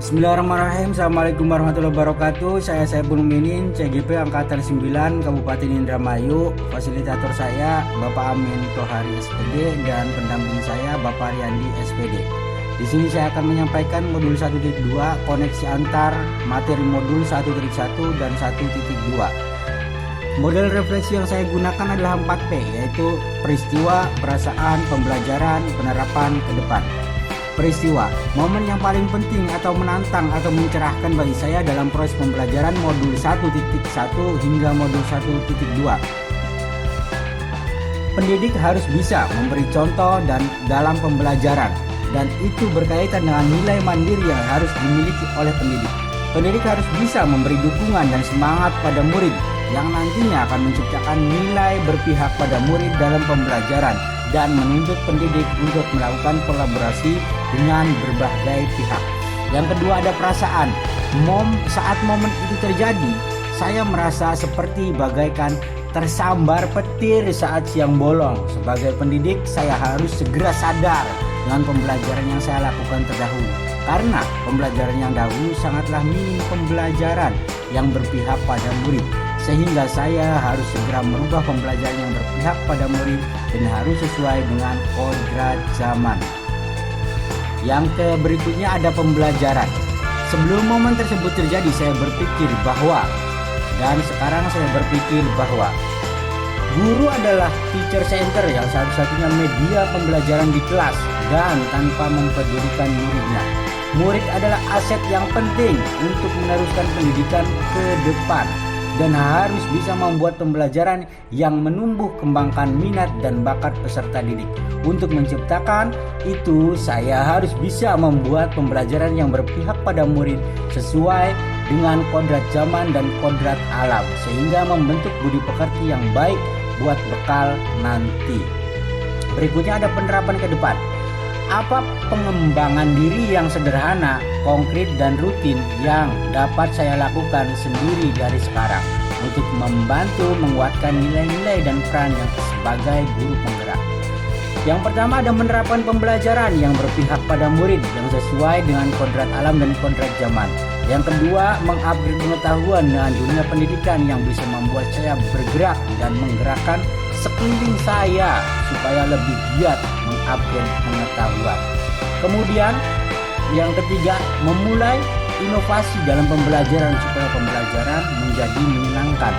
Bismillahirrahmanirrahim. Assalamualaikum warahmatullahi wabarakatuh. Saya Saiful Mukminin, CGP Angkatan 9 Kabupaten Indramayu. Fasilitator saya Bapak Amin Tohari SPD dan pendamping saya Bapak Riyandi SPD. Di sini saya akan menyampaikan modul 1.2 koneksi antar materi modul 1.1 dan 1.2. Model refleksi yang saya gunakan adalah 4P, yaitu peristiwa, perasaan, pembelajaran, penerapan, ke depan. Peristiwa, momen yang paling penting atau menantang atau mencerahkan bagi saya dalam proses pembelajaran modul 1.1 hingga modul 1.2. Pendidik harus bisa memberi contoh dan dalam pembelajaran, dan itu berkaitan dengan nilai mandiri yang harus dimiliki oleh pendidik. Pendidik harus bisa memberi dukungan dan semangat pada murid yang nantinya akan menciptakan nilai berpihak pada murid dalam pembelajaran dan menuntut pendidik untuk melakukan kolaborasi dengan berbagai pihak. Yang kedua ada perasaan. Saat momen itu terjadi, saya merasa seperti bagaikan tersambar petir saat siang bolong. Sebagai pendidik, saya harus segera sadar dengan pembelajaran yang saya lakukan terdahulu. Karena pembelajaran yang dahulu sangatlah minim pembelajaran yang berpihak pada murid. Sehingga saya harus segera merubah pembelajaran yang berpihak pada murid dan harus sesuai dengan kodrat zaman. Yang berikutnya ada pembelajaran. Sebelum momen tersebut terjadi, saya berpikir bahwa, dan sekarang saya berpikir bahwa guru adalah teacher center yang satu-satunya media pembelajaran di kelas dan tanpa mempedulikan muridnya. Murid adalah aset yang penting untuk meneruskan pendidikan ke depan dan harus bisa membuat pembelajaran yang menumbuh kembangkan minat dan bakat peserta didik. Untuk menciptakan itu, saya harus bisa membuat pembelajaran yang berpihak pada murid sesuai dengan kodrat zaman dan kodrat alam, sehingga membentuk budi pekerti yang baik buat bekal nanti. Berikutnya ada penerapan ke depan. Apa pengembangan diri yang sederhana, konkret dan rutin yang dapat saya lakukan sendiri dari sekarang untuk membantu menguatkan nilai-nilai dan peran yang sebagai guru penggerak. Yang pertama ada menerapkan pembelajaran yang berpihak pada murid yang sesuai dengan kodrat alam dan kodrat zaman. Yang kedua, mengupgrade pengetahuan dengan dunia pendidikan yang bisa membuat saya bergerak dan menggerakkan sekeliling saya supaya lebih giat mengupgrade pengetahuan. Kemudian yang ketiga, memulai inovasi dalam pembelajaran supaya pembelajaran menjadi menyenangkan.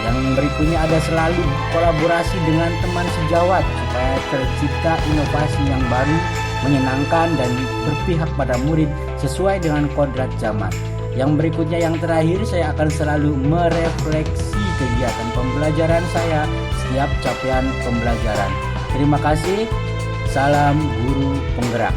Yang berikutnya ada selalu kolaborasi dengan teman sejawat supaya tercipta inovasi yang baru, menyenangkan dan berpihak pada murid sesuai dengan kodrat zaman. Yang berikutnya, yang terakhir, saya akan selalu merefleksi kegiatan pembelajaran saya setiap capaian pembelajaran. Terima kasih. Salam guru penggerak.